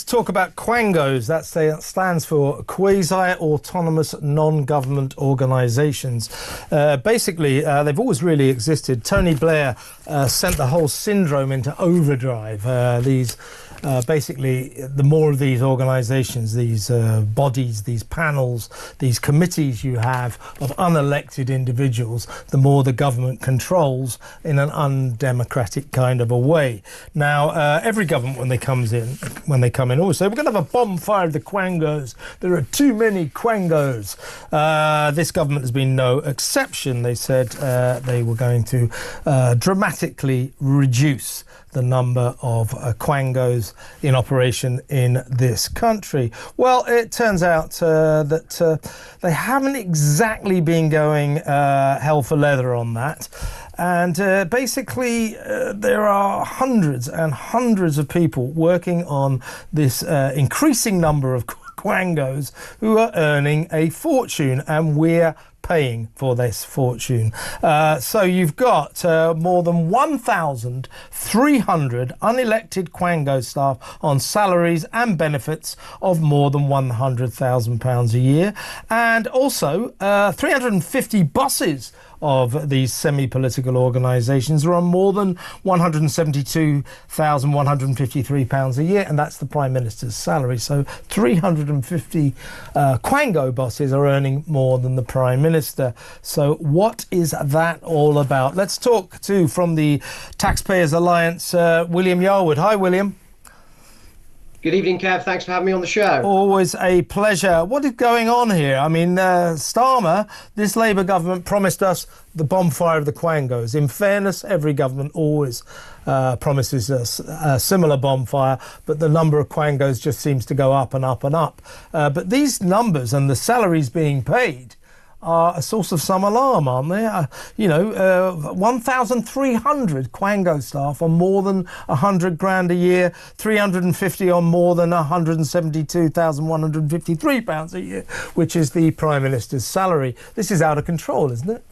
talk about quangos. That stands for quasi-autonomous non-government organisations. Basically, they've always really existed. Tony Blair sent the whole syndrome into overdrive. Basically, the more of these organisations, these bodies, these panels, these committees you have of unelected individuals, the more the government controls in an undemocratic kind of a way. Now, every government, when they come in, always say, we're going to have a bonfire of the quangos. There are too many quangos. This government has been no exception. They said they were going to dramatically reduce the number of quangos in operation in this country. Well, it turns out that they haven't exactly been going hell for leather on that. And basically, there are hundreds and hundreds of people working on this increasing number of quangos who are earning a fortune, and we're paying for this fortune. So you've got more than 1,300 unelected quango staff on salaries and benefits of more than £100,000 a year, and also 350 bosses of these semi-political organisations are on more than £172,153 a year, and that's the Prime Minister's salary. So 350 quango bosses are earning more than the Prime Minister. So what is that all about? Let's talk to, from the Taxpayers Alliance, William Yarwood. Hi, William. Good evening, Kev. Thanks for having me on the show. Always a pleasure. What is going on here? I mean, Starmer, this Labour government promised us the bonfire of the quangos. In fairness, every government always promises us a similar bonfire, but the number of quangos just seems to go up and up and up. But these numbers and the salaries being paid are a source of some alarm, aren't they? 1,300 quango staff on more than 100 grand a year, 350 on more than £172,153 a year, which is the Prime Minister's salary. This is out of control, isn't it?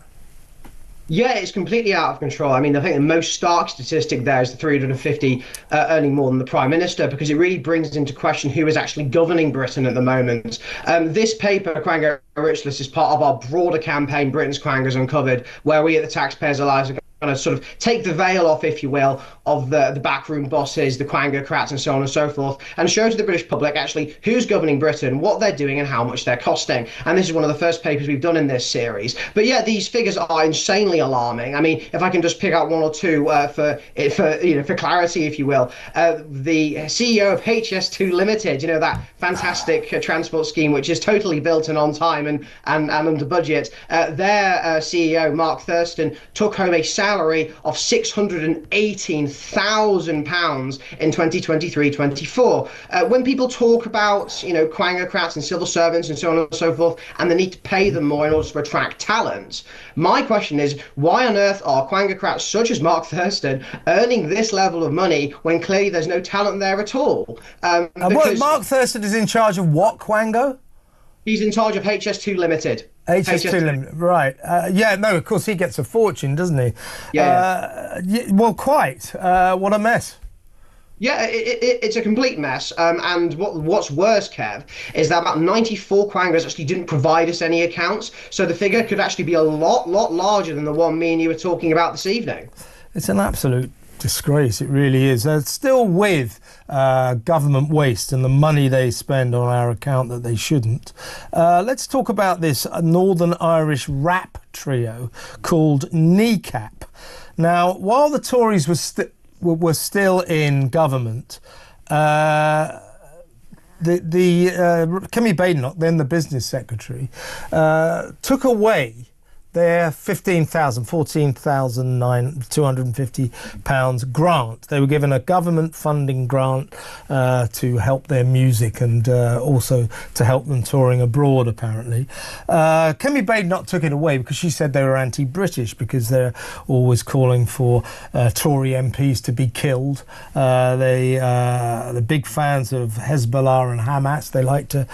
Yeah, it's completely out of control. I mean, I think the most stark statistic there is the 350 earning more than the Prime Minister, because it really brings into question who is actually governing Britain at the moment. This paper, Quango Rich List, is part of our broader campaign, Britain's Quangos Uncovered, where we at the Taxpayers Alliance are going to sort of take the veil off, if you will, of the backroom bosses, the quangocrats and so on and so forth, and show to the British public actually who's governing Britain, what they're doing and how much they're costing. And this is one of the first papers we've done in this series. But yeah, these figures are insanely alarming. I mean, if I can just pick out one or two for clarity, if you will, the CEO of HS2 Limited, that fantastic transport scheme which is totally built and on time and under budget, their CEO Mark Thurston took home a salary of £618,000 in 2023-24. When people talk about, quangocrats and civil servants and so on and so forth, and the need to pay them more in order to attract talent, my question is, why on earth are quangocrats such as Mark Thurston earning this level of money when clearly there's no talent there at all? Because Mark Thurston is in charge of what quango? He's in charge of HS2 Limited. HS2 Limited, right. Of course he gets a fortune, doesn't he? Yeah. Well, quite. What a mess. Yeah, it's a complete mess. And what's worse, Kev, is that about 94 quangos actually didn't provide us any accounts. So the figure could actually be a lot larger than the one me and you were talking about this evening. It's an absolute disgrace, it really is. Still with government waste and the money they spend on our account that they shouldn't. Let's talk about this Northern Irish rap trio called Kneecap. Now, while the Tories were still in government, Kemi Badenoch, then the business secretary, took away their £14,250 grant. They were given a government funding grant to help their music and also to help them touring abroad, apparently. Kemi Badenoch took it away because she said they were anti-British, because they're always calling for Tory MPs to be killed. They're big fans of Hezbollah and Hamas. They like to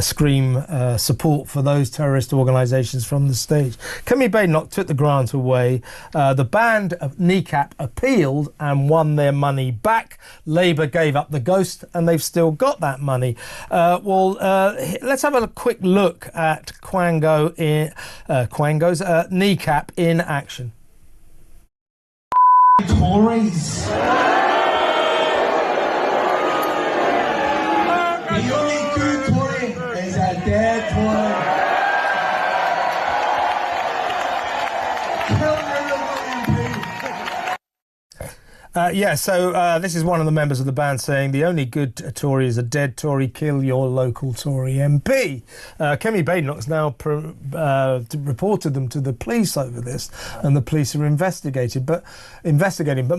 scream support for those terrorist organisations from the stage. Kemi Badenoch took the grant away. The band of Kneecap appealed and won their money back. Labour gave up the ghost and they've still got that money. Let's have a quick look at Quango's Kneecap in action. Tories. The only good Tory is a dead Tory. Kill your local MP. This is one of the members of the band saying the only good Tory is a dead Tory. Kill your local Tory MP. Kemi Badenoch's now reported them to the police over this, and the police are investigating. But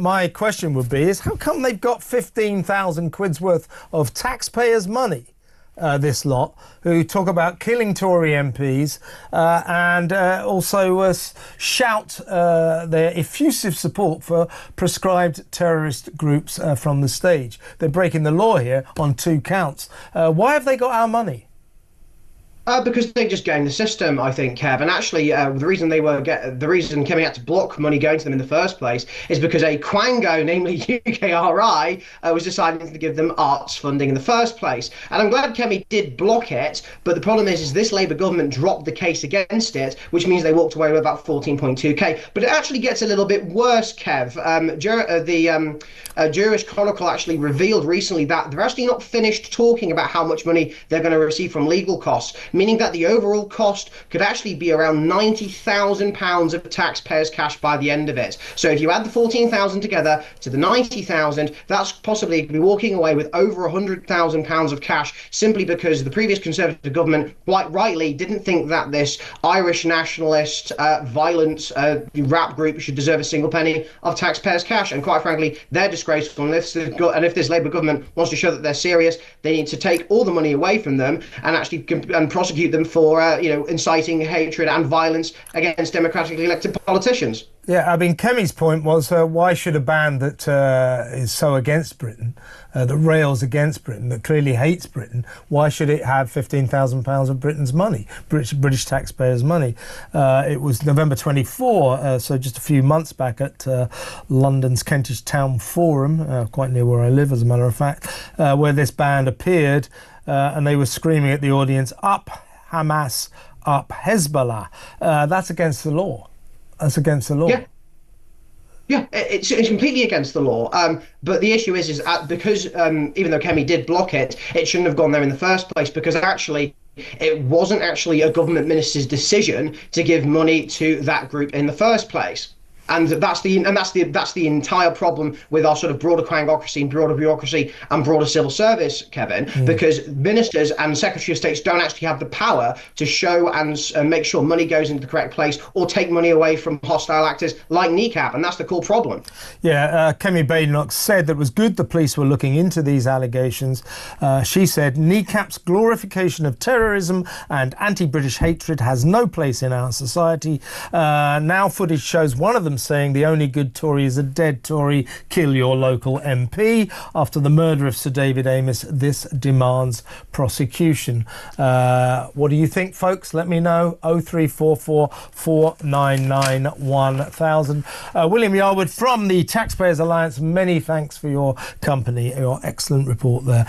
my question would be: is how come they've got 15,000 quid's worth of taxpayers' money? This lot who talk about killing Tory MPs and also shout their effusive support for proscribed terrorist groups from the stage. They're breaking the law here on 2 counts. Why have they got our money? Because they just gamed the system, I think, Kev. And actually, the reason Kemi had to block money going to them in the first place is because a Quango, namely UKRI, was deciding to give them arts funding in the first place. And I'm glad Kemi did block it, but the problem is this Labour government dropped the case against it, which means they walked away with about 14.2k. But it actually gets a little bit worse, Kev. The Jewish Chronicle actually revealed recently that they're actually not finished talking about how much money they're going to receive from legal costs, meaning that the overall cost could actually be around £90,000 of taxpayers' cash by the end of it. So if you add the 14,000 together to the 90,000, that's possibly be walking away with over £100,000 of cash, simply because the previous Conservative government, quite rightly, didn't think that this Irish nationalist violent rap group should deserve a single penny of taxpayers' cash. And quite frankly, they're disgraceful. And if this Labour government wants to show that they're serious, they need to take all the money away from them and actually prosecute them for inciting hatred and violence against democratically elected politicians. Yeah, I mean, Kemi's point was, why should a band that is so against Britain, that rails against Britain, that clearly hates Britain, why should it have £15,000 of Britain's money, British taxpayers' money? It was November 24, so just a few months back at London's Kentish Town Forum, quite near where I live, as a matter of fact, where this band appeared, and they were screaming at the audience, "Up Hamas, up Hezbollah." That's against the law. That's against the law. Yeah, it's completely against the law. But the issue is because even though Kemi did block it, it shouldn't have gone there in the first place, because actually it wasn't actually a government minister's decision to give money to that group in the first place. And that's the entire problem with our sort of broader quangocracy and broader bureaucracy and broader civil service, Kevin, because ministers and secretary of states don't actually have the power to show and make sure money goes into the correct place or take money away from hostile actors like Kneecap, and that's the core problem. Yeah, Kemi Badenoch said that it was good the police were looking into these allegations. She said Kneecap's glorification of terrorism and anti-British hatred has no place in our society. Now footage shows one of them saying the only good Tory is a dead Tory, kill your local MP. After the murder of Sir David Amess, this demands prosecution. What do you think, folks? Let me know. 0344 499 1000. William Yarwood from the Taxpayers Alliance, many thanks for your company, your excellent report there.